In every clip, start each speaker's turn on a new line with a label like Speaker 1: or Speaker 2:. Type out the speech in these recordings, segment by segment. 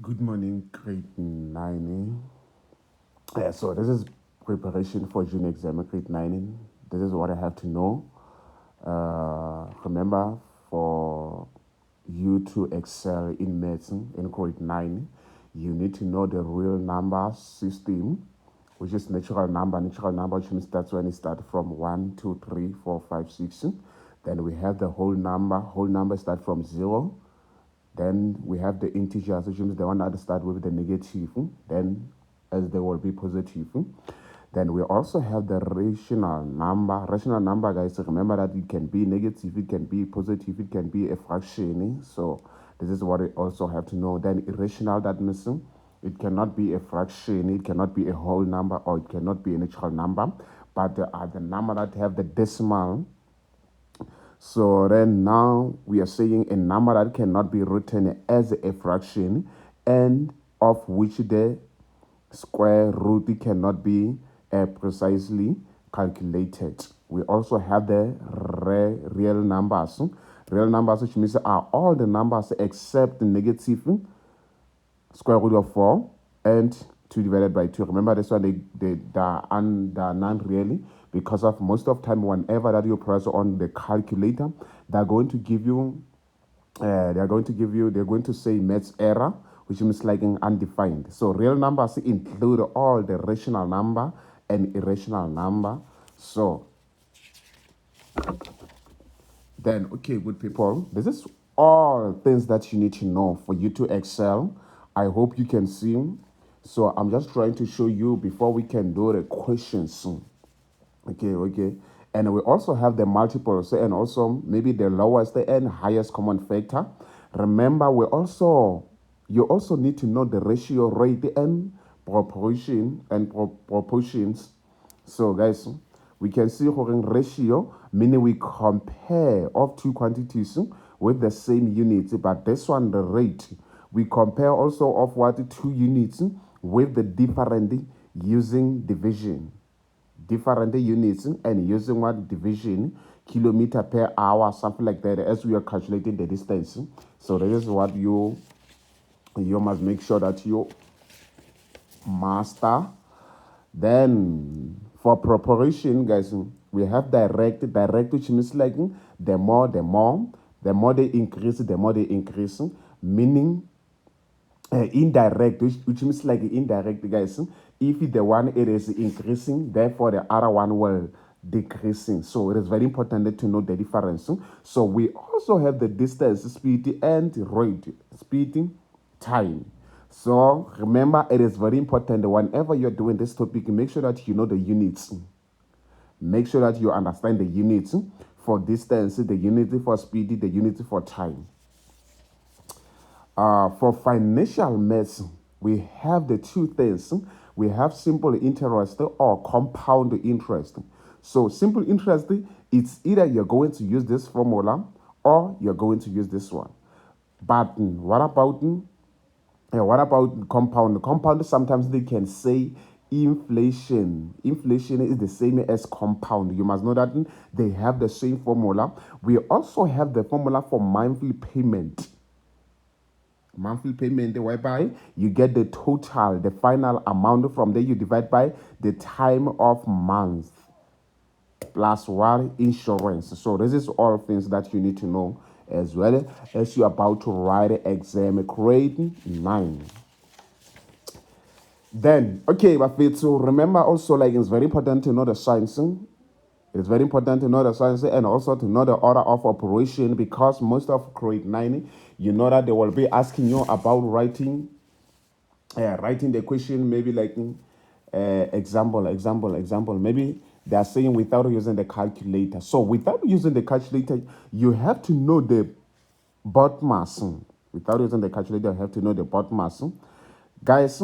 Speaker 1: Good morning, grade 9. So this is preparation for June exam, grade 9. This is what I have to know. Remember, for you to excel in medicine in grade 9, you need to know the real number system, which is natural number. Natural number, which means that's when it starts from 1, 2, 3, 4, 5, 6. Then we have the whole number. Whole number start from 0. Then we have the integers, which means the one that start with the negative, then as they will be positive. Then we also have the rational number. Rational number, guys, remember that it can be negative, it can be positive, it can be a fraction. So this is what we also have to know. Then irrational, that means it cannot be a fraction, it cannot be a whole number, or it cannot be a natural number. But there are the number that have the decimal. So then now we are saying a number that cannot be written as a fraction and of which the square root cannot be precisely calculated. We also have the real numbers. Real numbers, which means are all the numbers except the negative square root of 4 and 2 divided by 2. Remember this one, they are non-really, because of most of time whenever that you press on the calculator, they're going to give you they're going to say maths error, which means like an undefined. So real numbers include all the rational number and irrational number. So then, okay, good people, this is all things that you need to know for you to excel. I hope you can see. So I'm just trying to show you before we can do the questions. Okay. And we also have the multiples and also maybe the lowest and highest common factor. Remember, you also need to know the ratio, rate, and proportion and proportions. So guys, we can see in ratio, meaning we compare of two quantities with the same units, but this one, the rate, we compare also of what two units with the different using division. Different units and using what division, kilometer per hour, something like that, as we are calculating the distance. So this is what you must make sure that you master. Then for preparation, guys, we have direct, which means like the more they increase, meaning indirect, which means like indirect, guys. If the one it is increasing, therefore the other one will decreasing. So it is very important to know the difference. So we also have the distance, speed, and rate, speed, time. So remember, it is very important whenever you're doing this topic, make sure that you know the units. Make sure that you understand the units for distance, the unit for speed, the unit for time. For financial maths, we have the two things. We have simple interest or compound interest. So simple interest, it's either you're going to use this formula or you're going to use this one. But what about compound? Compound, sometimes they can say inflation. Inflation is the same as compound. You must know that they have the same formula. We also have the formula for monthly payment. Monthly payment, whereby you get the total, the final amount. From there you divide by the time of month plus what insurance. So this is all things that you need to know as well as you're about to write exam grade 9. Then, okay, but so remember also, like, it's very important to know the science. It's very important to know the science and also to know the order of operation, because most of grade 9, you know that they will be asking you about writing the question, maybe like example. Maybe they are saying without using the calculator. So without using the calculator, you have to know the bot mass. Without using the calculator, you have to know the bot mass. Guys,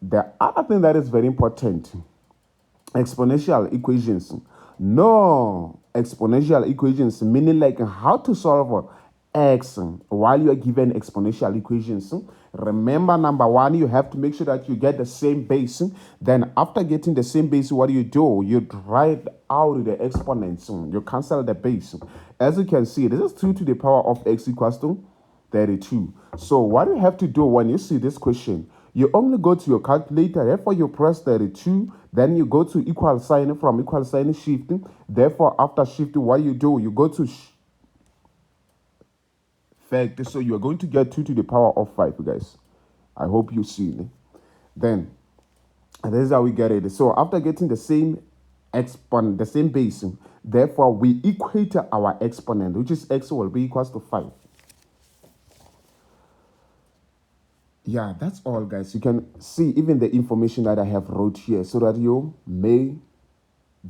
Speaker 1: the other thing that is very important, exponential equations. No exponential equations, meaning like how to solve x while you are given exponential equations. Remember, number one, you have to make sure that you get the same base. Then after getting the same base, what do? You write out the exponents. You cancel the base. As you can see, this is 2 to the power of x equals to 32. So what you have to do when you see this question, you only go to your calculator, therefore you press 32, then you go to equal sign, from equal sign shifting. Therefore, after shifting, what you do, you go to factor. So you are going to get 2 to the power of 5, guys. I hope you see it. Then, and this is how we get it. So after getting the same exponent, the same base, therefore we equate our exponent, which is x will be equals to 5. Yeah, that's all, guys. You can see even the information that I have wrote here so that you may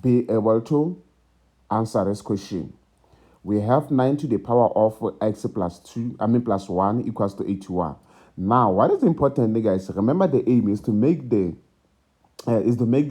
Speaker 1: be able to answer this question. We have 9 to the power of x plus 2, plus 1 equals to 81. Now, what is important, guys? Remember, the aim is to make the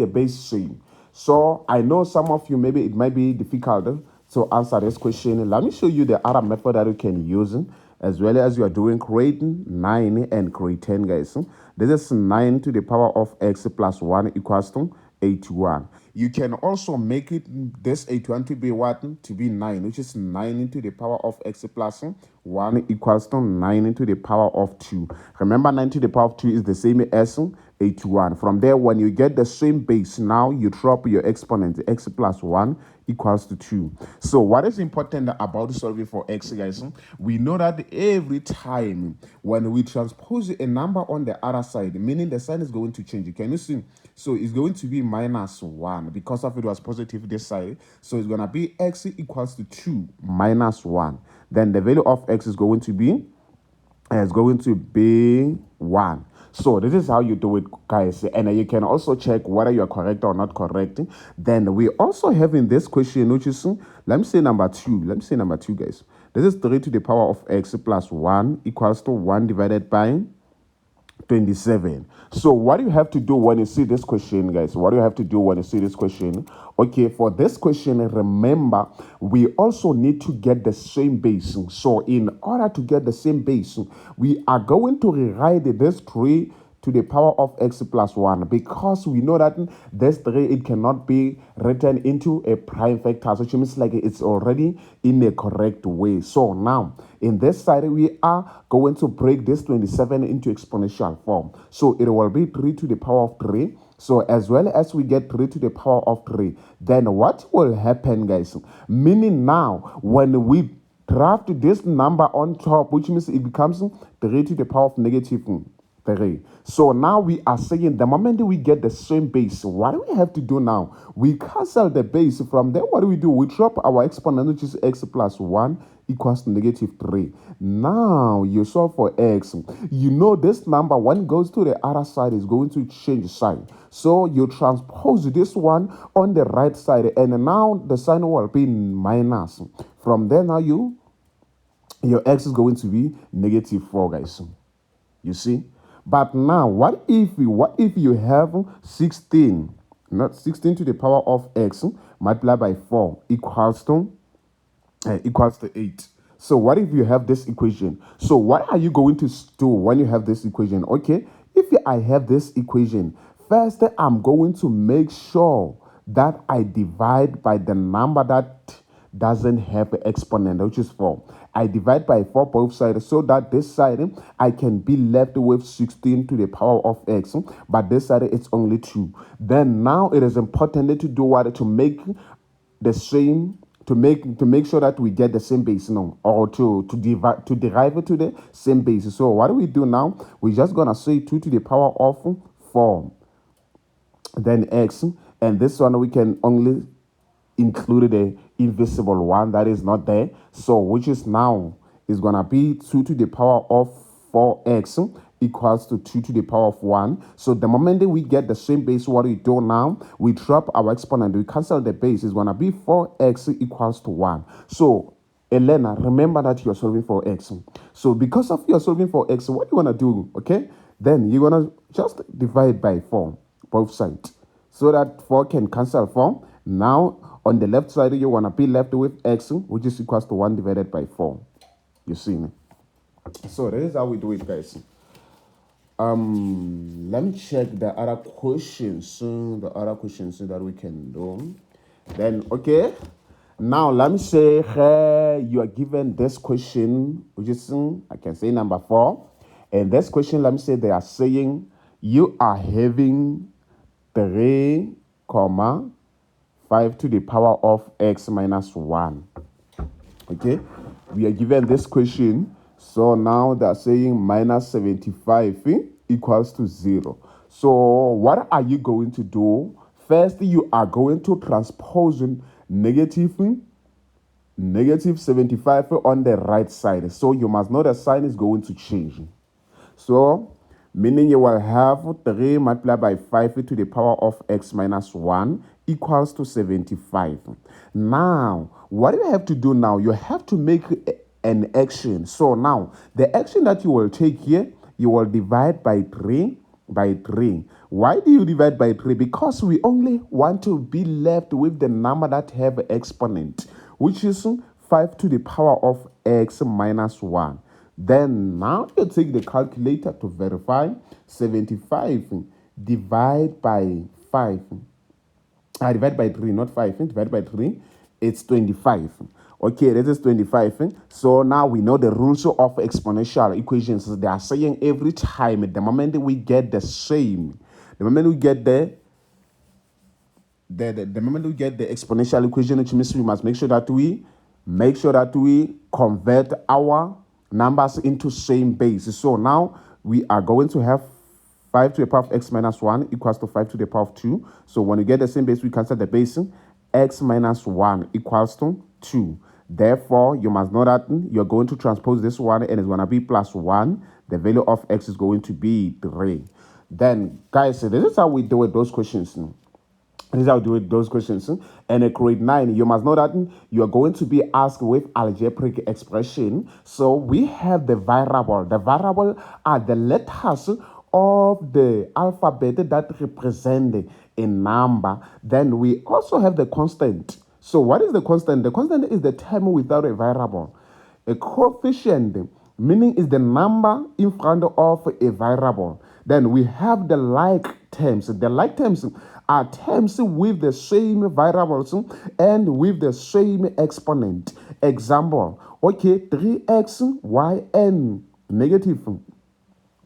Speaker 1: base same. So I know some of you, maybe it might be difficult to answer this question. Let me show you the other method that you can use, as well as you are doing grade 9 and grade 10, guys. This is 9 to the power of x plus 1 equals to 81. You can also make it this 81 to be what? To be 9, which is 9 into the power of x plus 1 equals to 9 into the power of 2. Remember, 9 to the power of 2 is the same as 81. From there, when you get the same base, now you drop your exponent, x plus 1 equals to 2. So what is important about solving for x, guys? We know that every time when we transpose a number on the other side, meaning the sign is going to change. Can you see? So it's going to be minus 1 because of it was positive this side. So it's going to be x equals to 2 minus 1. Then the value of x is going to be 1. So this is how you do it, guys. And you can also check whether you are correct or not correct. Then we also have in this question, which is, let me say number 2. Let me say number 2, guys. This is 3 to the power of x plus 1 equals to 1 divided by 27. So what do you have to do when you see this question, guys? What do you have to do when you see this question? Okay, for this question, remember, we also need to get the same base. So in order to get the same base, we are going to rewrite this 3 to the power of x plus 1, because we know that this 3, it cannot be written into a prime factor, which means like it's already in a correct way. So now in this side, we are going to break this 27 into exponential form. So it will be 3 to the power of 3. So as well as we get 3 to the power of 3, then what will happen, guys? Meaning now, when we draft this number on top, which means it becomes 3 to the power of negative 3. So now we are saying the moment we get the same base, what do we have to do now? We cancel the base. From there, what do? We drop our exponent, which is x plus 1 equals to negative 3. Now you solve for x. You know this number, when it goes to the other side, is going to change sign. So you transpose this one on the right side, and now the sign will be minus. From there, now your x is going to be negative 4, guys. You see? But now, what if you have 16, not 16 to the power of x multiplied by 4 equals to 8? So what if you have this equation? So what are you going to do when you have this equation? Okay, if I have this equation, first I'm going to make sure that I divide by the number that doesn't have an exponent, which is 4. I divide by 4 both sides, so that this side I can be left with 16 to the power of x, but this side it's only 2. Then now it is important to do what? To make the same, to make sure that we get the same base, or to derive it to the same base. So what do we do now? We're just gonna say 2 to the power of 4, then x, and this one we can only include the invisible one that is not there. So which is now is gonna be 2 to the power of 4x equals to 2 to the power of 1. So the moment that we get the same base, what we do now, we drop our exponent, we cancel the base. Is gonna be 4x equals to 1. So Elena, remember that you're solving for x. So because of you're solving for x, what you wanna do? Okay, then you're gonna just divide by 4 both sides, so that 4 can cancel 4. Now on the left side, you want to be left with x, which is equals to 1 divided by 4. You see? So this is how we do it, guys. Let me check the other questions that we can do. Then, okay. Now, let me say you are given this question, which is, I can say number 4. And this question, let me say they are saying you are having 3, comma 5 to the power of x minus 1. Okay, we are given this question. So now they're saying minus 75 equals to 0. So what are you going to do? First, you are going to transpose negative 75 on the right side. So you must know the sign is going to change. So, meaning you will have 3 multiplied by 5 to the power of x minus 1 equals to 75. Now, what do you have to do now? You have to make an action. So now, the action that you will take here, you will divide by 3 by 3. Why do you divide by 3? Because we only want to be left with the number that have exponent, which is 5 to the power of x minus 1. Then now you take the calculator to verify. 75 divide by 5. I divide by 3, not 5. Divide by 3, it's 25. Okay, this is 25. So now we know the rules of exponential equations. They are saying every time, the moment we get the same, the moment we get the moment we get the exponential equation, which means we must make sure that we convert our numbers into same base. So now we are going to have 5 to the power of x minus 1 equals to 5 to the power of 2. So when we get the same base, we cancel the base. X minus 1 equals to 2. Therefore, you must know that you're going to transpose this one and it's going to be plus 1. The value of x is going to be 3. Then, guys, this is how we do with those questions. This is how we do with those questions. And in grade 9, you must know that you are going to be asked with algebraic expression. So we have the variable. The variable are the letters of the alphabet that represent a number. Then we also have the constant. So what is the constant? The constant is the term without a variable. A coefficient, meaning is the number in front of a variable. Then we have the like terms. The like terms are terms with the same variables and with the same exponent. Example, okay, 3x, y, and negative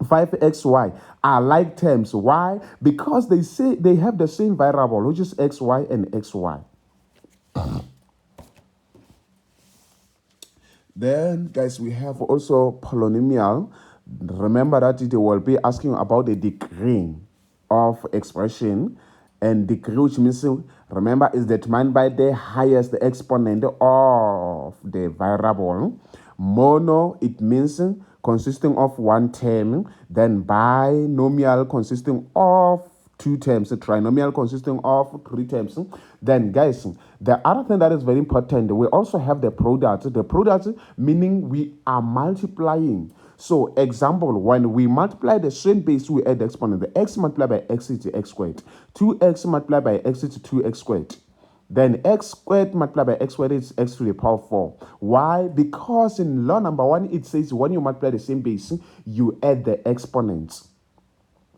Speaker 1: 5xy are like terms. Why? Because they say they have the same variable, which is xy and xy. Then, guys, we have also polynomial. Remember that it will be asking about the degree of expression. And degree, which means, remember, is determined by the highest exponent of the variable. Mono, it means consisting of one term. Then binomial, consisting of 2 terms. Trinomial, consisting of 3 terms. Then, guys, the other thing that is very important, we also have the product. The product meaning we are multiplying. So, example, when we multiply the same base, we add the exponent. The x multiplied by x is x squared. 2x multiplied by x is 2x squared. Then x squared multiplied by x squared is x to the power 4. Why? Because in law number 1, it says when you multiply the same base, you add the exponents.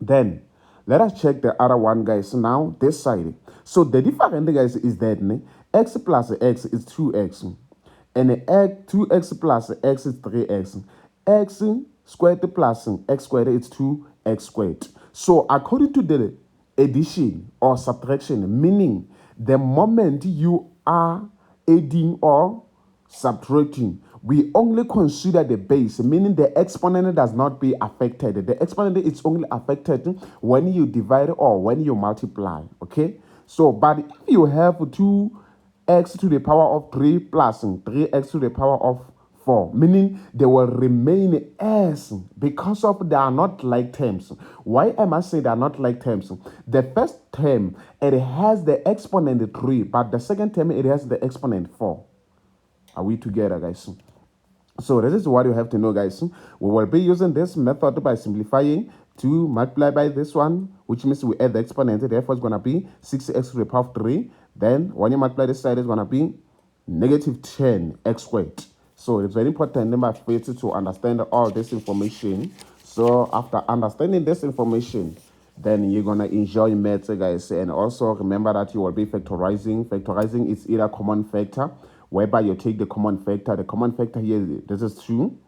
Speaker 1: Then, let us check the other one, guys. Now, this side. So, the difference, guys, is that x plus x is 2x. And 2x plus x is 3x. X squared plus x squared is 2x squared. So, according to the addition or subtraction, meaning the moment you are adding or subtracting, we only consider the base, meaning the exponent does not be affected. The exponent is only affected when you divide or when you multiply. Okay? So, but if you have 2x to the power of 3 plus 3x to the power of 4, meaning they will remain as, because of they are not like terms. Why am I saying they are not like terms? The first term, it has the exponent 3, but the second term, it has the exponent 4. Are we together, guys? So this is what you have to know, guys. We will be using this method by simplifying to multiply by this one, which means we add the exponent. Therefore, it's going to be 6x to the power of 3. Then when you multiply this side, it's going to be negative 10x squared. So it's very important, my friends, to understand all this information. So after understanding this information, then you're gonna enjoy maths, guys. And also remember that you will be factorizing. Factorizing is either common factor, whereby you take the common factor. The common factor here, this is 2.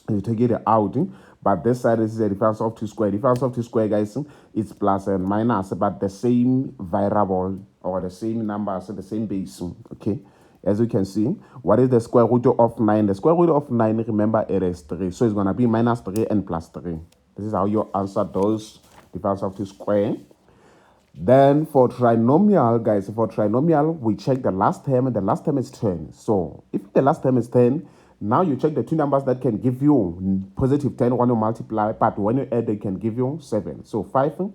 Speaker 1: You take it out, but this side is the difference of 2 square. Difference of 2 square, guys, it's plus and minus, but the same variable or the same number, so the same base. Okay, as you can see, what is the square root of 9? The square root of 9, remember, it is 3, so it's going to be minus 3 and plus 3. This is how you answer those difference of 2 square. Then for trinomial, guys, for trinomial, we check the last term, and the last term is 10. So if the last term is 10, now you check the two numbers that can give you positive 10 when you multiply, but when you add, they can give you 7. So 5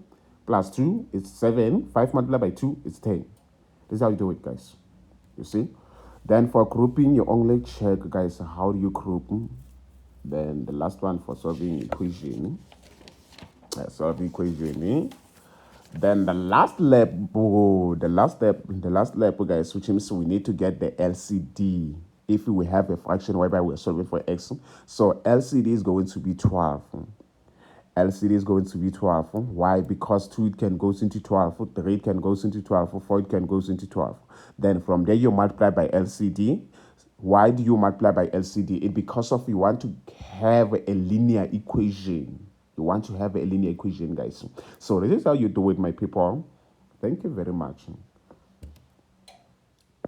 Speaker 1: plus 2 is 7. 5 multiplied by 2 is 10. This is how you do it, guys. You see? Then for grouping, you only check, guys, how do you group. Then the last one for solving equation. Then the last lab, guys, which means we need to get the LCD if we have a fraction whereby we're solving for x. So LCD is going to be 12. LCD is going to be 12. Why? Because 2 it can go into 12, 3 it can go into 12, 4 it can go into 12. Then from there you multiply by LCD. Why do you multiply by LCD? It's because of you want to have a linear equation. You want to have a linear equation, guys. So this is how you do it, my people. Thank you very much.